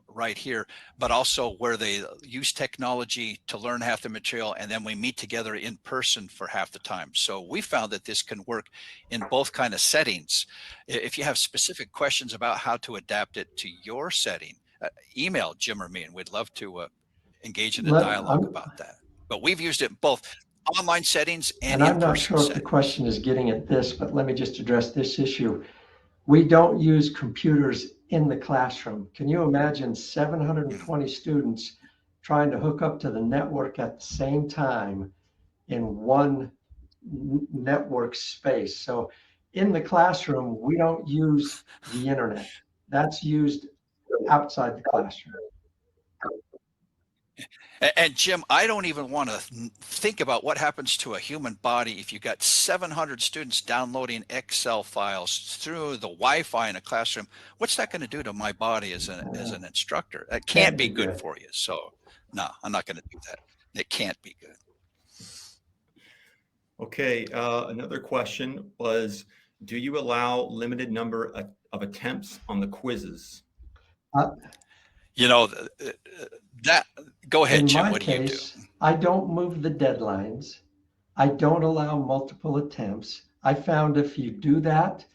right here, but also where they use technology to learn half the material, and then we meet together in person for half the time. So we found that this can work in both kind of settings. If you have specific questions about how to adapt it to your setting, email Jim or me, and we'd love to engage in a dialogue about that. But we've used it in both online settings and I'm not sure if the question is getting at this, but let me just address this issue. We don't use computers in the classroom. Can you imagine 720 students trying to hook up to the network at the same time in one network space? So in the classroom, we don't use the internet. That's used outside the classroom. And Jim, I don't even want to think about what happens to a human body if you got 700 students downloading Excel files through the Wi-Fi in a classroom. What's that going to do to my body as an instructor? That can't be good for you. So no, I'm not going to do that. It can't be good. Okay, another question was, do you allow limited number of attempts on the quizzes? You know, go ahead, Jim. What do you do? I don't move the deadlines. I don't allow multiple attempts. I found if you do that,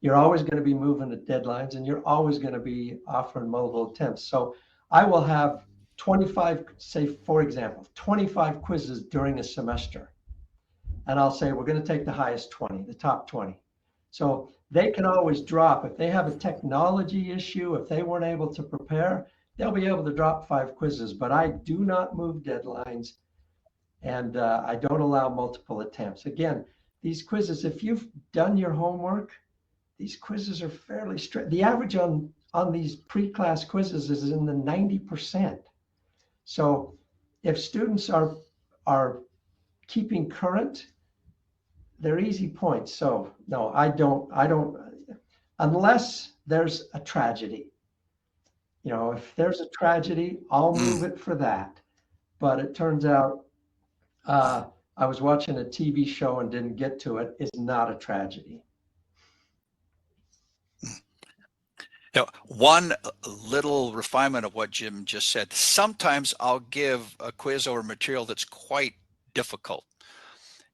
you're always going to be moving the deadlines, and you're always going to be offering multiple attempts. So I will have 25, say, for example, 25 quizzes during a semester. And I'll say, we're going to take the highest 20, the top 20. So they can always drop. If they have a technology issue, if they weren't able to prepare, they'll be able to drop 5 quizzes. But I do not move deadlines, and I don't allow multiple attempts. Again, these quizzes, if you've done your homework, these quizzes are fairly strict. The average on these pre-class quizzes is in the 90%. So if students are keeping current, they're easy points. So no, I don't, unless there's a tragedy. You know, if there's a tragedy, I'll move it for that. But it turns out I was watching a TV show and didn't get to it. It's not a tragedy. Now, one little refinement of what Jim just said, sometimes I'll give a quiz over material that's quite difficult.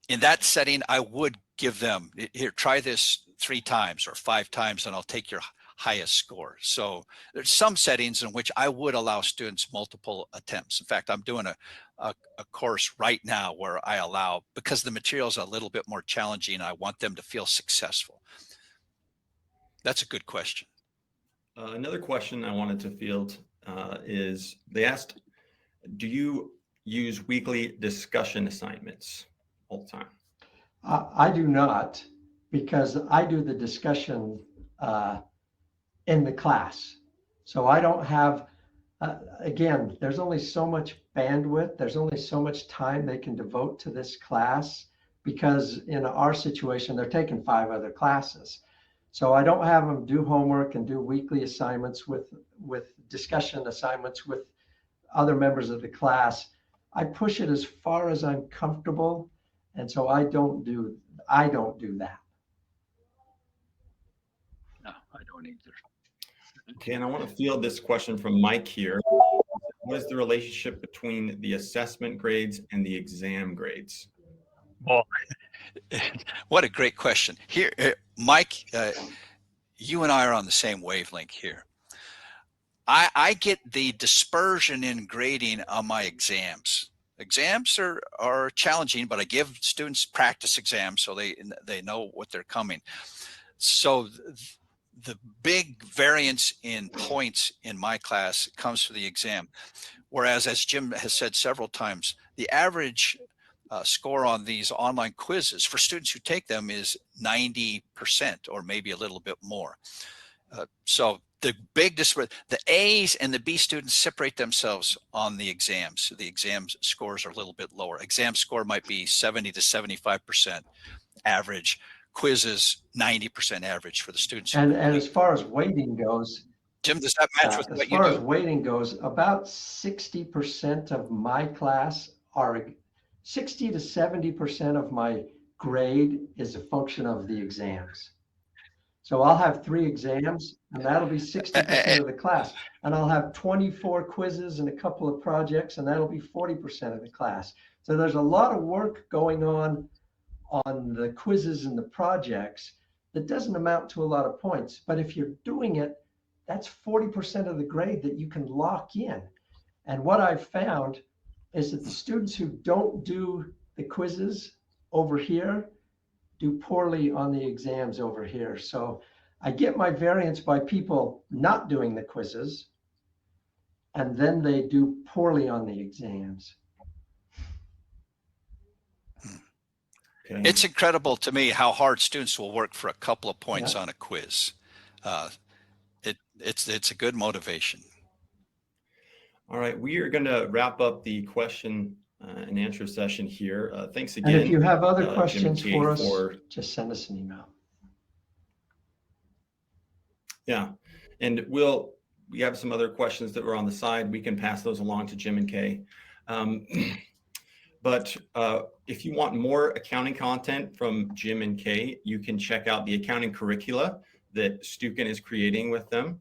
In that setting, I would give them, here, try this 3 times or 5 times, and I'll take your highest score. So there's some settings in which I would allow students multiple attempts. In fact, I'm doing a course right now where I allow, because the material is a little bit more challenging, I want them to feel successful. That's a good question. Another question I wanted to field is, they asked, do you use weekly discussion assignments all the time? I do not, because I do the discussion in the class. So I don't have, again, there's only so much bandwidth. There's only so much time they can devote to this class because in our situation, they're taking 5 other classes. So I don't have them do homework and do weekly assignments with discussion assignments with other members of the class. I push it as far as I'm comfortable. And so I don't do that. No, I don't either. Okay, and I want to field this question from Mike here. What is the relationship between the assessment grades and the exam grades? Oh, what a great question. Here, Mike, you and I are on the same wavelength here. I get the dispersion in grading on my exams. Exams are challenging, but I give students practice exams so they know what they're coming. So the big variance in points in my class comes to the exam. Whereas, as Jim has said several times, the average score on these online quizzes for students who take them is 90% or maybe a little bit more. So the big disparity, the A's and the B students separate themselves on the exams. So the exam scores are a little bit lower. Exam score might be 70 to 75% average. Quizzes 90% average for the students. And as far as weighting goes, Jim, does that match with what you do? As far do? as weighting goes, about 60% of my class are 60 to 70% of my grade is a function of the exams. So I'll have 3 exams, and that'll be 60% of the class. And I'll have 24 quizzes and a couple of projects, and that'll be 40% of the class. So there's a lot of work going on the quizzes and the projects that doesn't amount to a lot of points. But if you're doing it, that's 40% of the grade that you can lock in. And what I've found is that the students who don't do the quizzes over here do poorly on the exams over here. So I get my variance by people not doing the quizzes, and then they do poorly on the exams. Okay. It's incredible to me how hard students will work for a couple of points on a quiz. It's a good motivation. All right, we are going to wrap up the question and answer session here. Thanks again. And if you have other questions Jim and Kay for us, just send us an email. Yeah, and we have some other questions that were on the side. We can pass those along to Jim and Kay. But if you want more accounting content from Jim and Kay, you can check out the accounting curricula that 𝐒𝐭𝐮 is creating with them.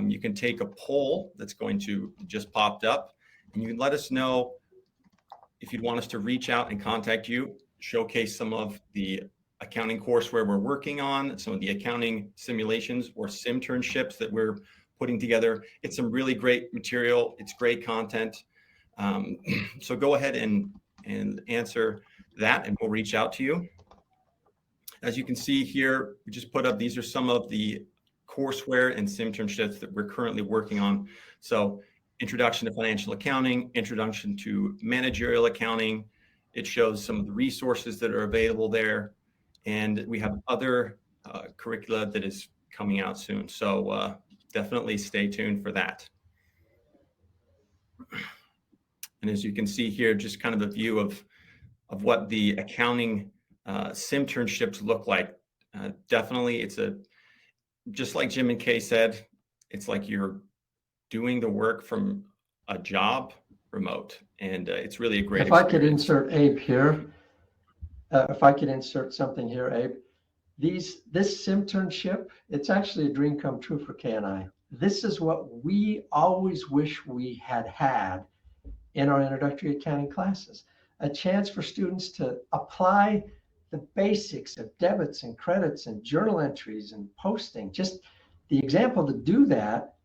You can take a poll that's going to just popped up, and you can let us know if you'd want us to reach out and contact you, showcase some of the accounting courseware we're working on, some of the accounting simulations or simternships that we're putting together. It's some really great material. It's great content. So go ahead and answer that, and we'll reach out to you. As you can see here, we just put up, these are some of the courseware and simternships that we're currently working on. So Introduction to Financial Accounting, Introduction to Managerial Accounting. It shows some of the resources that are available there. And we have other curricula that is coming out soon. So definitely stay tuned for that. And as you can see here, just kind of a view of what the accounting simternships look like. Definitely, it's just like Jim and Kay said, it's like you're doing the work from a job remote, and it's really a great experience. If I could insert Abe here, if I could insert something here, Abe, this simternship, it's actually a dream come true for Kay and I. This is what we always wish we had in our introductory accounting classes, a chance for students to apply the basics of debits and credits and journal entries and posting, just the example to do that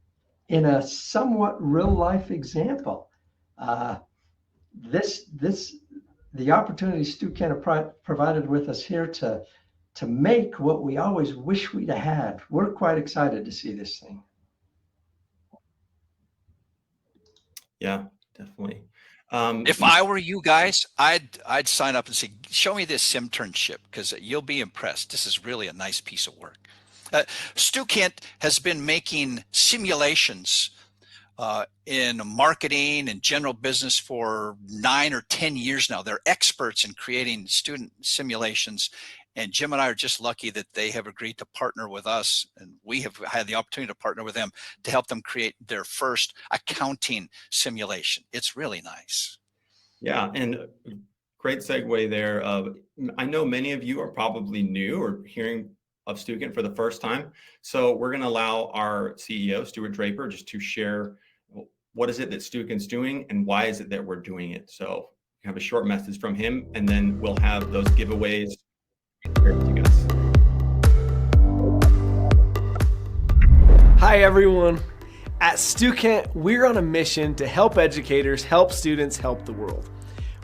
in a somewhat real life example. The opportunity 𝐒𝐭𝐮 provided with us here to make what we always wish we'd had. We're quite excited to see this thing. Yeah, definitely. If I were you guys, I'd sign up and say, show me this simternship, because you'll be impressed. This is really a nice piece of work. 𝐒𝐭𝐮 has been making simulations in marketing and general business for 9 or 10 years now. They're experts in creating student simulations. And Jim and I are just lucky that they have agreed to partner with us, and we have had the opportunity to partner with them to help them create their first accounting simulation. It's really nice. Yeah, and great segue there. I know many of you are probably new or hearing of 𝐒𝐭𝐮 for the first time. So we're going to allow our CEO, Stuart Draper, just to share what is it that 𝐒𝐭𝐮's doing and why is it that we're doing it. So we have a short message from him, and then we'll have those giveaways here with you guys. Hi everyone. At 𝐒𝐭𝐮, we're on a mission to help educators help students help the world.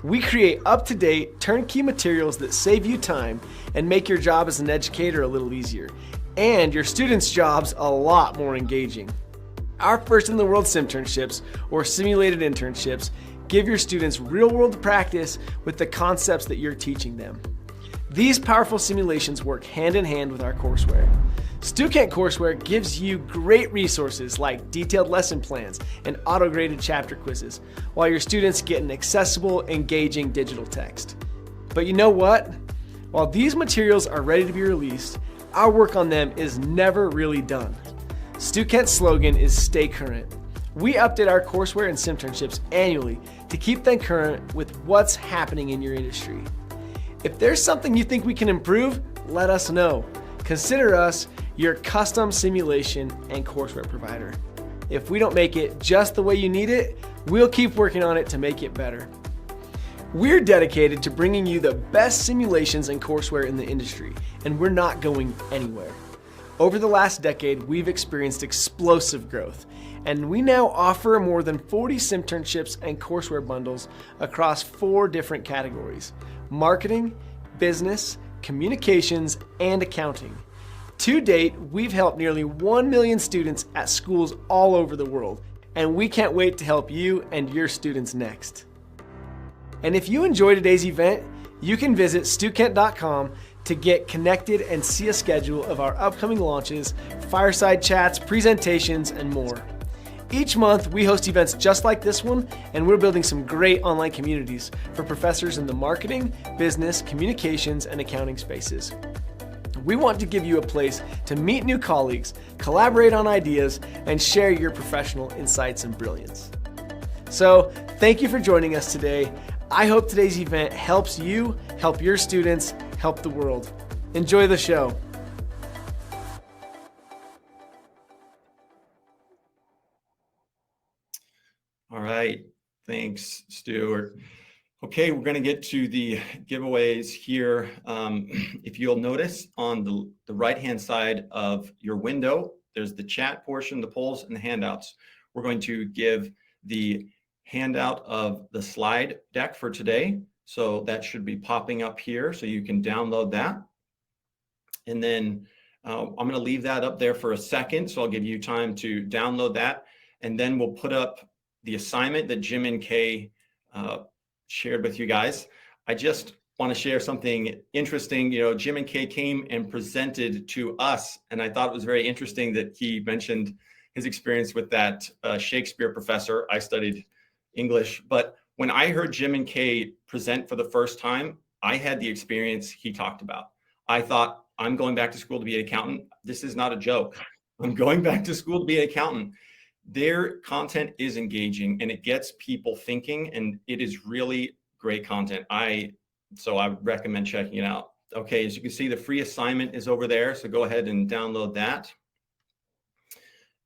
We create up-to-date, turnkey materials that save you time and make your job as an educator a little easier, and your students' jobs a lot more engaging. Our first-in-the-world simternships, or simulated internships, give your students real-world practice with the concepts that you're teaching them. These powerful simulations work hand-in-hand with our courseware. 𝐒𝐭𝐮 courseware gives you great resources like detailed lesson plans and auto-graded chapter quizzes, while your students get an accessible, engaging digital text. But you know what? While these materials are ready to be released, our work on them is never really done. 𝐒𝐭𝐮's slogan is "Stay Current." We update our courseware and simternships annually to keep them current with what's happening in your industry. If there's something you think we can improve, let us know. Consider us your custom simulation and courseware provider. If we don't make it just the way you need it, we'll keep working on it to make it better. We're dedicated to bringing you the best simulations and courseware in the industry, and we're not going anywhere. Over the last decade, we've experienced explosive growth, and we now offer more than 40 simternships and courseware bundles across 4 different categories: marketing, business, communications, and accounting. To date, we've helped nearly 1 million students at schools all over the world, and we can't wait to help you and your students next. And if you enjoyed today's event, you can visit 𝐒𝐭𝐮.com to get connected and see a schedule of our upcoming launches, fireside chats, presentations, and more. Each month, we host events just like this one, and we're building some great online communities for professors in the marketing, business, communications, and accounting spaces. We want to give you a place to meet new colleagues, collaborate on ideas, and share your professional insights and brilliance. So, thank you for joining us today. I hope today's event helps you, help your students, help the world. Enjoy the show. All right, thanks, Stuart. Okay, we're going to get to the giveaways here. If you'll notice on the right-hand side of your window, there's the chat portion, the polls, and the handouts. We're going to give the handout of the slide deck for today. So that should be popping up here, so you can download that. And then I'm going to leave that up there for a second, so I'll give you time to download that. And then we'll put up the assignment that Jim and Kay shared with you guys. I just want to share something interesting. You know, Jim and Kay came and presented to us, and I thought it was very interesting that he mentioned his experience with that Shakespeare professor. I studied English, but when I heard Jim and Kay present for the first time, I had the experience he talked about. I thought, I'm going back to school to be an accountant. This is not a joke. I'm going back to school to be an accountant. Their content is engaging and it gets people thinking, and it is really great content. So I would recommend checking it out. Okay, as you can see, the free assignment is over there. So go ahead and download that.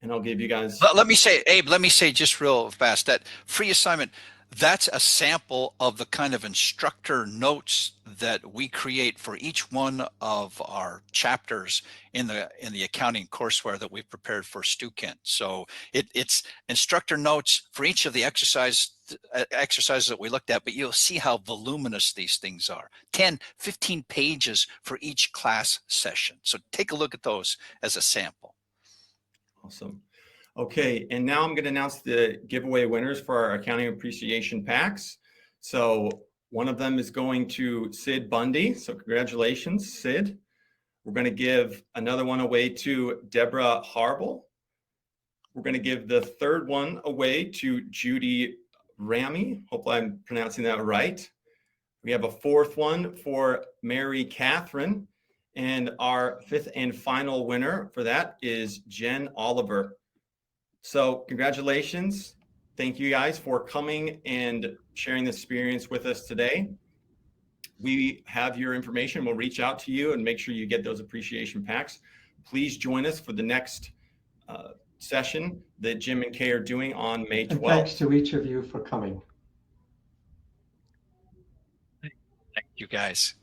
And I'll give you guys. Let me say, Abe, let me say just real fast, that free assignment, that's a sample of the kind of instructor notes that we create for each one of our chapters in the accounting courseware that we've prepared for 𝐒𝐭𝐮. So it's instructor notes for each of the exercises that we looked at, but you'll see how voluminous these things are. 10, 15 pages for each class session. So take a look at those as a sample. Awesome. Okay, and now I'm going to announce the giveaway winners for our accounting appreciation packs. So one of them is going to Sid Bundy. So congratulations, Sid. We're going to give another one away to Deborah Harble. We're going to give the third one away to Judy Ramy. Hopefully I'm pronouncing that right. We have a fourth one for Mary Catherine. And our fifth and final winner for that is Jen Oliver. So congratulations. Thank you guys for coming and sharing this experience with us today. We have your information. We'll reach out to you and make sure you get those appreciation packs. Please join us for the next session that Jim and Kay are doing on May 12th. And thanks to each of you for coming. Thank you, guys.